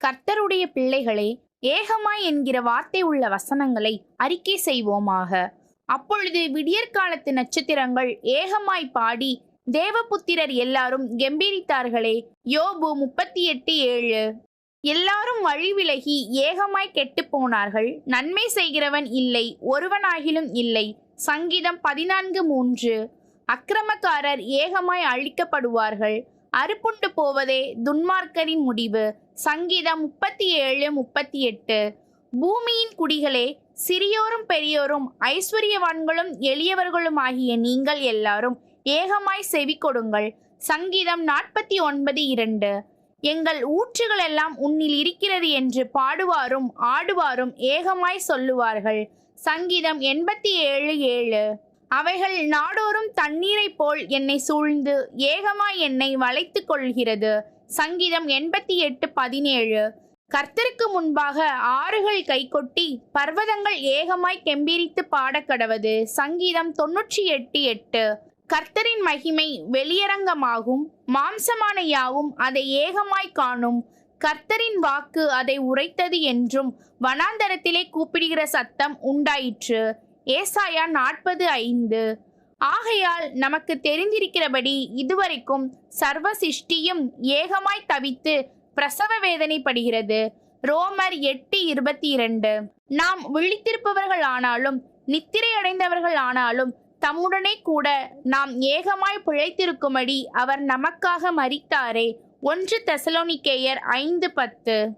கர்த்தருடைய பிள்ளைகளே, ஏகமாய் என்கிற வார்த்தை உள்ள வசனங்களை அறிக்கை செய்வோமாக. அப்பொழுது விடியற்காலத்து நட்சத்திரங்கள் ஏகமாய் பாடி தேவபுத்திரர் எல்லாரும் கெம்பீரித்தார்களே. யோபு 38:7. எல்லாரும் வழி விலகி ஏகமாய் கெட்டு போனார்கள், நன்மை செய்கிறவன் இல்லை, ஒருவனாகிலும் இல்லை. சங்கீதம் 14:3. அக்கிரமக்காரர் ஏகமாய் அழிக்கப்படுவார்கள், அறுப்புண்டு போவதே துன்மார்க்கரின் முடிவு. சங்கீதம் 37:38. பூமியின் குடிகளே, சிறியோரும் பெரியோரும் ஐஸ்வர்யவான்களும் எளியவர்களும் ஆகிய நீங்கள் எல்லாரும் ஏகமாய் செவி கொடுங்கள். சங்கீதம் 49:2. எங்கள் ஊற்றுகள் எல்லாம் உன்னில் இருக்கிறது என்று பாடுவாரும் ஆடுவாரும் ஏகமாய் சொல்லுவார்கள். சங்கீதம் 87:7. அவைகள் நாடோறும் தண்ணீரைப் போல் என்னை சூழ்ந்து ஏகமாய் என்னை வளைத்து கொள்கிறது. சங்கீதம் 88:17. கர்த்தருக்கு முன்பாக ஆறுகள் கைகொட்டி பர்வதங்கள் ஏகமாய் கெம்பீரித்து பாடக்கடவது. சங்கீதம் 98:8. கர்த்தரின் மகிமை வெளியரங்கமாகும், மாம்சமான யாவும் அதை ஏகமாய் காணும். கர்த்தரின் வாக்கு அதை உரைத்தது என்றும் வனாந்தரத்திலே கூப்பிடுகிற சத்தம் உண்டாயிற்று. ஏசாயா 40:5. ஆகையால் நமக்கு தெரிந்திருக்கிறபடி இதுவரைக்கும் சர்வ சிருஷ்டியும் ஏகமாய் தவித்து பிரசவ வேதனைப்படுகிறது. ரோமர் 8:22. நாம் விழித்திருப்பவர்கள் ஆனாலும் நித்திரை அடைந்தவர்கள் ஆனாலும் தம்முடனே கூட நாம் ஏகமாய் பிழைத்திருக்கும்படி அவர் நமக்காக மரித்தாரே. 1 தெசலோனிக்கேயர் 5:10.